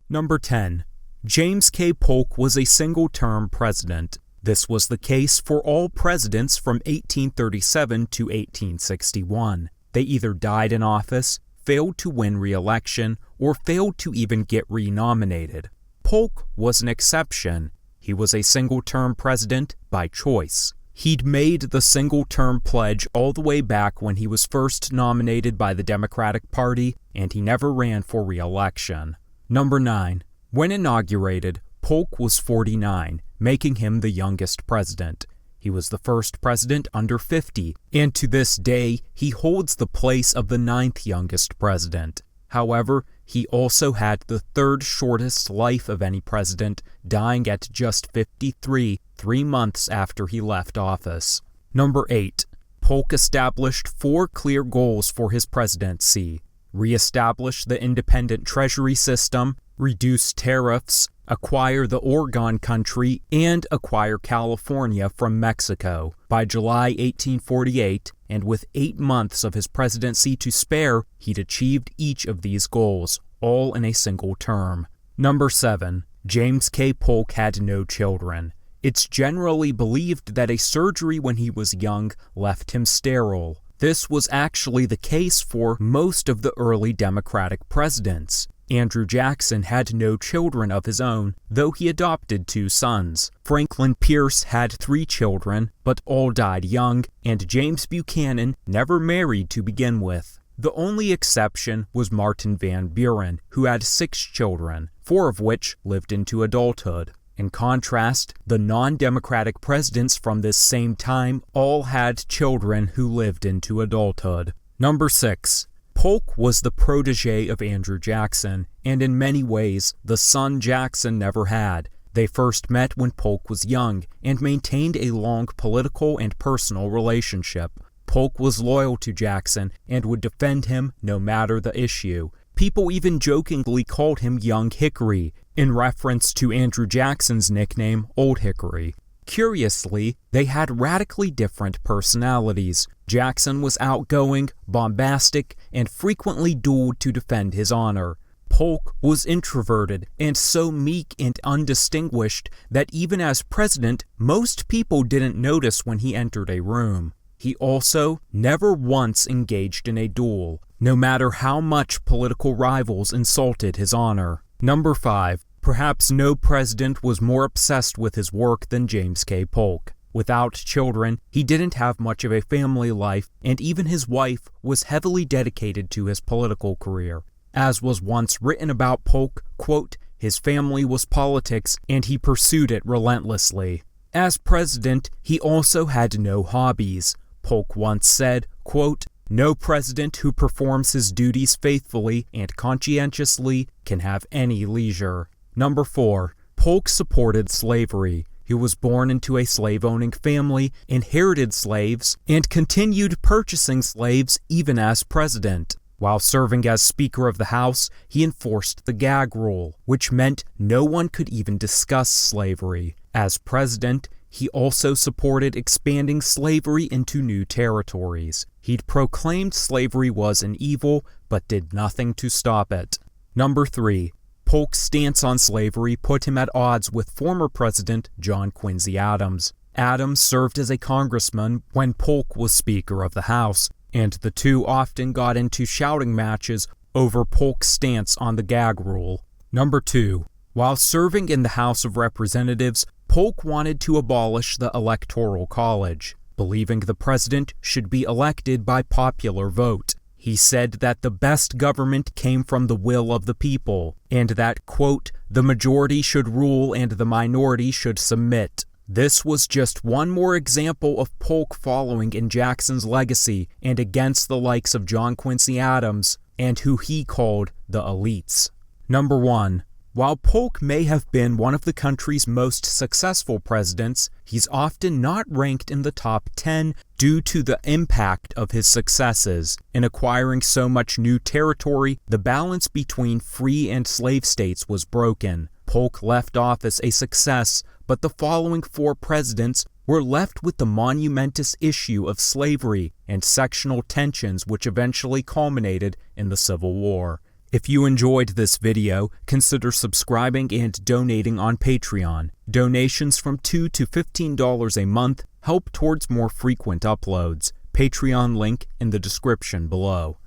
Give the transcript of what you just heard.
Number 10. James K. Polk was a single-term president. This was the case for all presidents from 1837 to 1861. They either died in office, failed to win re-election, or failed to even get renominated. Polk was an exception. He was a single-term president by choice. He'd made the single-term pledge all the way back when he was first nominated by the Democratic Party, and he never ran for re-election. Number 9. When inaugurated, Polk was 49, making him the youngest president. He was the first president under 50, and to this day, he holds the place of the 9th youngest president. However, he also had the 3rd shortest life of any president, dying at just 53, 3 months after he left office. Number 8. Polk established 4 clear goals for his presidency: re-establish the independent treasury system, reduce tariffs, acquire the Oregon Country, and acquire California from Mexico. By July 1848, and with 8 months of his presidency to spare, he'd achieved each of these goals, all in a single term. Number 7. James K. Polk had no children. It's generally believed that a surgery when he was young left him sterile. This was actually the case for most of the early Democratic presidents. Andrew Jackson had no children of his own, though he adopted 2 sons. Franklin Pierce had 3 children, but all died young, and James Buchanan never married to begin with. The only exception was Martin Van Buren, who had 6 children, 4 of which lived into adulthood. In contrast, the non-Democratic presidents from this same time all had children who lived into adulthood. Number 6. Polk was the protege of Andrew Jackson, and in many ways, the son Jackson never had. They first met when Polk was young, and maintained a long political and personal relationship. Polk was loyal to Jackson, and would defend him no matter the issue. People even jokingly called him Young Hickory, in reference to Andrew Jackson's nickname, Old Hickory. Curiously, they had radically different personalities. Jackson was outgoing, bombastic, and frequently dueled to defend his honor. Polk was introverted and so meek and undistinguished that even as president, most people didn't notice when he entered a room. He also never once engaged in a duel, no matter how much political rivals insulted his honor. Number 5. Perhaps no president was more obsessed with his work than James K. Polk. Without children, he didn't have much of a family life, and even his wife was heavily dedicated to his political career. As was once written about Polk, quote, his family was politics, and he pursued it relentlessly. As president, he also had no hobbies. Polk once said, quote, no president who performs his duties faithfully and conscientiously can have any leisure. Number 4. Polk supported slavery. He was born into a slave-owning family, inherited slaves, and continued purchasing slaves even as president. While serving as Speaker of the House, he enforced the gag rule, which meant no one could even discuss slavery. As president, he also supported expanding slavery into new territories. He'd proclaimed slavery was an evil, but did nothing to stop it. Number 3. Polk's stance on slavery put him at odds with former President John Quincy Adams. Adams served as a congressman when Polk was Speaker of the House, and the two often got into shouting matches over Polk's stance on the gag rule. Number 2. While serving in the House of Representatives, Polk wanted to abolish the Electoral College, believing the president should be elected by popular vote. He said that the best government came from the will of the people, and that, quote, the majority should rule and the minority should submit. This was just one more example of Polk following in Jackson's legacy and against the likes of John Quincy Adams and who he called the elites. Number 1. While Polk may have been one of the country's most successful presidents, he's often not ranked in the top 10 due to the impact of his successes. In acquiring so much new territory, the balance between free and slave states was broken. Polk left office a success, but the following 4 presidents were left with the monumentous issue of slavery and sectional tensions which eventually culminated in the Civil War. If you enjoyed this video, consider subscribing and donating on Patreon. Donations from $2 to $15 a month help towards more frequent uploads. Patreon link in the description below.